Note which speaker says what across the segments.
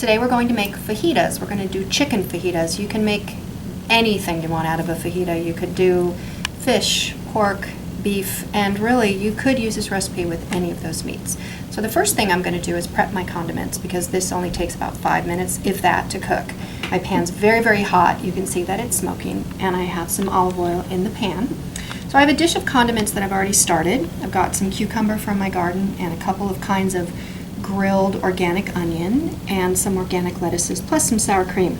Speaker 1: Today we're going to make fajitas. We're going to do chicken fajitas. You can make anything you want out of a fajita. You could do fish, pork, beef, and really you could use this recipe with any of those meats. So the first thing I'm going to do is prep my condiments because this only takes about 5 minutes, if that, to cook. My pan's very, very hot. You can see that it's smoking, and I have some olive oil in the pan. So I have a dish of condiments that I've already started. I've got some cucumber from my garden and a couple of kinds of grilled organic onion and some organic lettuces, plus some sour cream.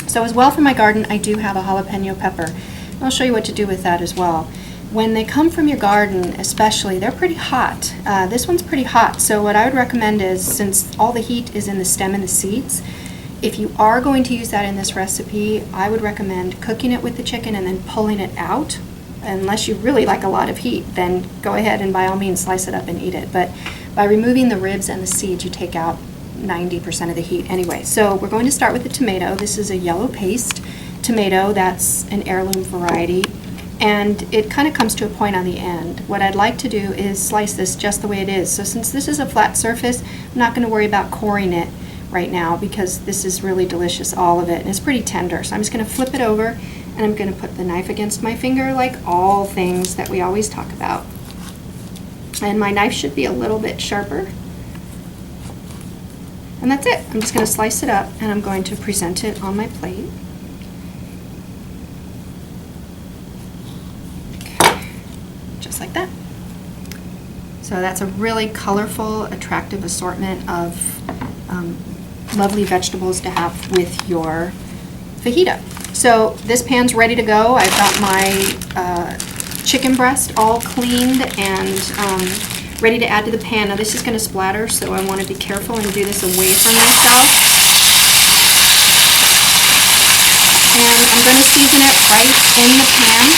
Speaker 1: So as well from my garden, I do have a jalapeno pepper. I'll show you what to do with that as well. When they come from your garden, especially, they're pretty hot. This one's pretty hot, so what I would recommend is, since all the heat is in the stem and the seeds, if you are going to use that in this recipe, I would recommend cooking it with the chicken and then pulling it out. Unless you really like a lot of heat, then go ahead and by all means slice it up and eat it. But by removing the ribs and the seeds, you take out 90% of the heat anyway. So we're going to start with the tomato. This is a yellow paste tomato. That's an heirloom variety. And it kind of comes to a point on the end. What I'd like to do is slice this just the way it is. So since this is a flat surface, I'm not going to worry about coring it right now because this is really delicious, all of it, and it's pretty tender. So I'm just going to flip it over and I'm going to put the knife against my finger like all things that we always talk about. And my knife should be a little bit sharper. And that's it. I'm just going to slice it up and I'm going to present it on my plate. Just like that. So that's a really colorful, attractive assortment of lovely vegetables to have with your fajita. So this pan's ready to go. I've got my chicken breast all cleaned and ready to add to the pan. Now this is going to splatter, so I want to be careful and do this away from myself. And I'm going to season it right in the pan.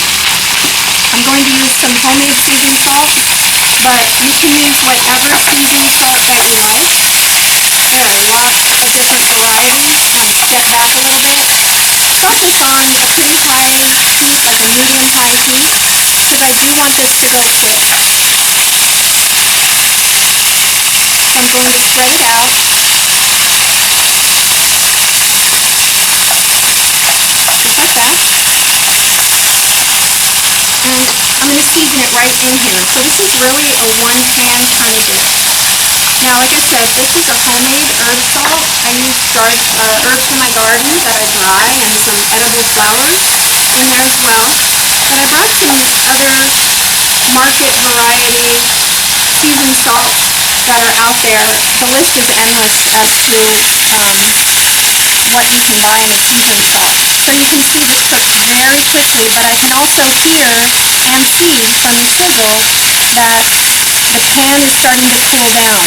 Speaker 1: I'm going to use some homemade seasoning salt, but you can use whatever seasoning salt that you like. There are lots of different varieties. Step back a little bit. Start this on a pretty high heat, like a medium-high heat, because I do want this to go quick. I'm going to spread it out. Just like that. And I'm going to season it right in here. So this is really a one-pan kind of dish. Now, like I said, this is a homemade herb salt. I use herbs from my garden that I dry and some edible flowers in there as well. But I brought some other market variety seasoned salts that are out there. The list is endless as to what you can buy in a seasoned salt. So you can see this cooks very quickly, but I can also hear and see from the sizzle that the pan is starting to cool down.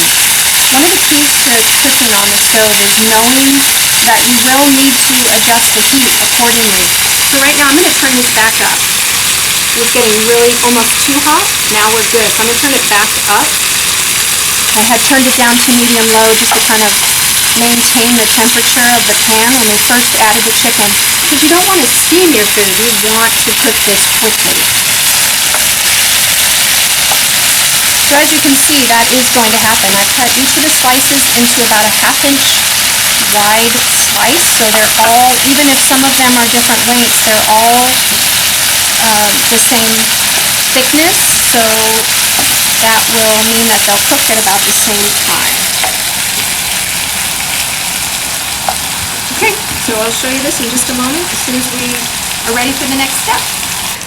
Speaker 1: One of the keys to cooking on the stove is knowing that you will need to adjust the heat accordingly. So right now I'm going to turn this back up. It's getting really almost too hot. Now we're good. So I'm going to turn it back up. I had turned it down to medium-low just to kind of maintain the temperature of the pan when we first added the chicken. Because you don't want to steam your food. You want to cook this quickly. So as you can see, that is going to happen. I've cut each of the slices into about a 1/2 inch wide slice, so they're all, even if some of them are different lengths, they're all the same thickness, so that will mean that they'll cook at about the same time. Okay, so I'll show you this in just a moment as soon as we are ready for the next step.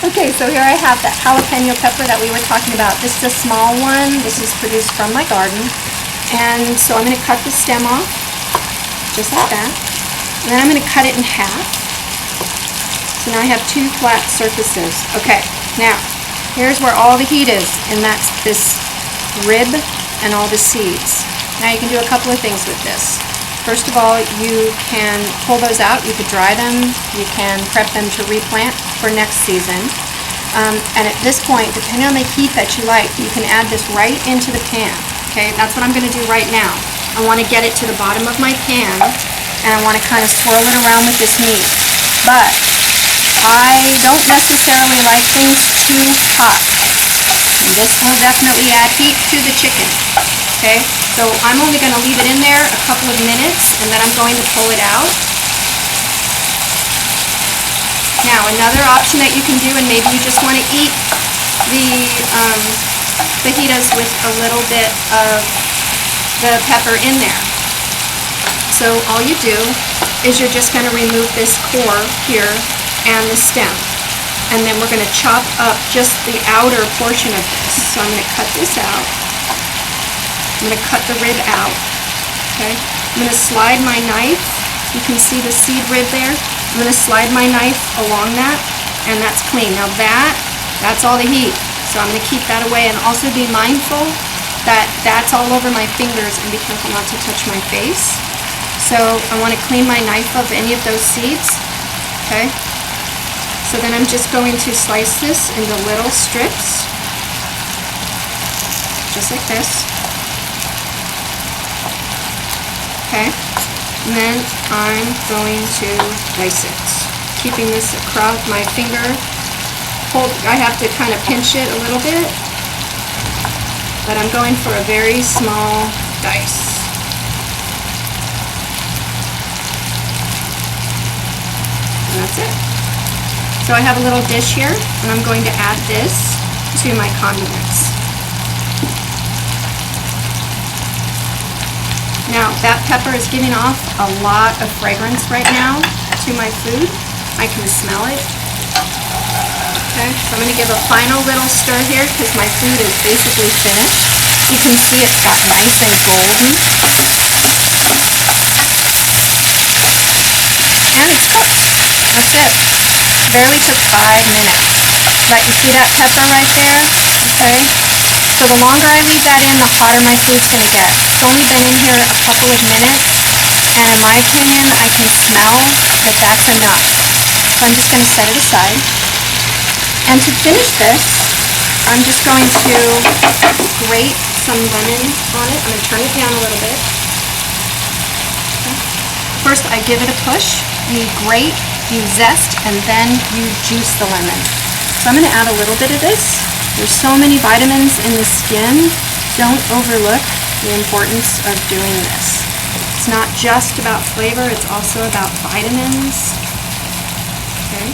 Speaker 1: Okay, so here I have that jalapeno pepper that we were talking about. This is a small one. This is produced from my garden. And so I'm going to cut the stem off, just like that. And then I'm going to cut it in half. So now I have 2 flat surfaces. Okay, now here's where all the heat is, and that's this rib and all the seeds. Now you can do a couple of things with this. First of all, you can pull those out, you could dry them, you can prep them to replant for next season. And at this point, depending on the heat that you like, you can add this right into the pan. Okay, that's what I'm going to do right now. I want to get it to the bottom of my pan, and I want to kind of swirl it around with this meat. But I don't necessarily like things too hot. And this will definitely add heat to the chicken. Okay, so I'm only going to leave it in there a couple of minutes, and then I'm going to pull it out. Now, another option that you can do, and maybe you just want to eat the fajitas with a little bit of the pepper in there. So all you do is you're just going to remove this core here and the stem. And then we're going to chop up just the outer portion of this. So I'm going to cut this out. I'm going to cut the rib out. Okay? I'm going to slide my knife. You can see the seed rib there. I'm going to slide my knife along that, and that's clean. Now that's all the heat. So I'm going to keep that away, and also be mindful that that's all over my fingers, and be careful not to touch my face. So I want to clean my knife of any of those seeds. Okay? So then I'm just going to slice this into little strips, just like this. Okay, and then I'm going to dice it, keeping this across my finger. I have to kind of pinch it a little bit, but I'm going for a very small dice. And that's it. So I have a little dish here, and I'm going to add this to my condiments. Now, that pepper is giving off a lot of fragrance right now to my food. I can smell it. Okay, so I'm going to give a final little stir here because my food is basically finished. You can see it's got nice and golden. And it's cooked. That's it. Barely took 5 minutes. But you see that pepper right there? Okay. So the longer I leave that in, the hotter my food's going to get. It's only been in here a couple of minutes, and in my opinion, I can smell that that's enough. So I'm just going to set it aside. And to finish this, I'm just going to grate some lemon on it. I'm going to turn it down a little bit. Okay. First, I give it a push. You grate, you zest, and then you juice the lemon. So I'm going to add a little bit of this. There's so many vitamins in the skin. Don't overlook the importance of doing this. It's not just about flavor, it's also about vitamins. Okay.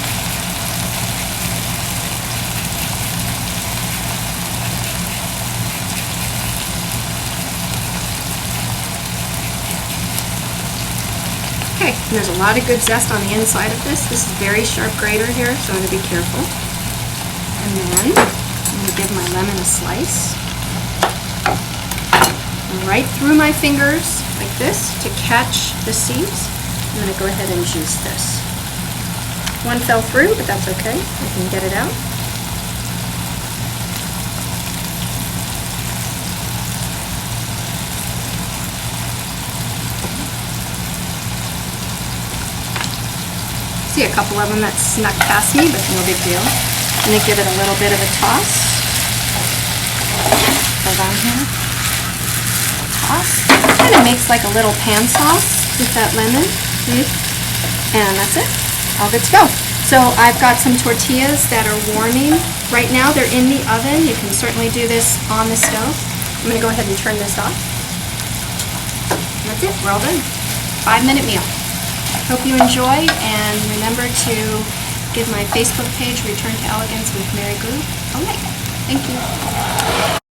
Speaker 1: Okay, and there's a lot of good zest on the inside of this. This is very sharp grater here, so I'm going to be careful. And then I'm going to give my lemon a slice. And right through my fingers, like this, to catch the seeds. I'm going to go ahead and juice this. One fell through, but that's okay. I can get it out. See a couple of them that snuck past me, but no big deal. I'm going to give it a little bit of a toss. Hold on here. Toss. Kind of makes like a little pan sauce with that lemon. See? And that's it. All good to go. So I've got some tortillas that are warming. Right now they're in the oven. You can certainly do this on the stove. I'm going to go ahead and turn this off. And that's it. We're all done. 5-minute meal. Hope you enjoy, and remember to give my Facebook page, Return to Elegance with Mary Grube, a like. Thank you.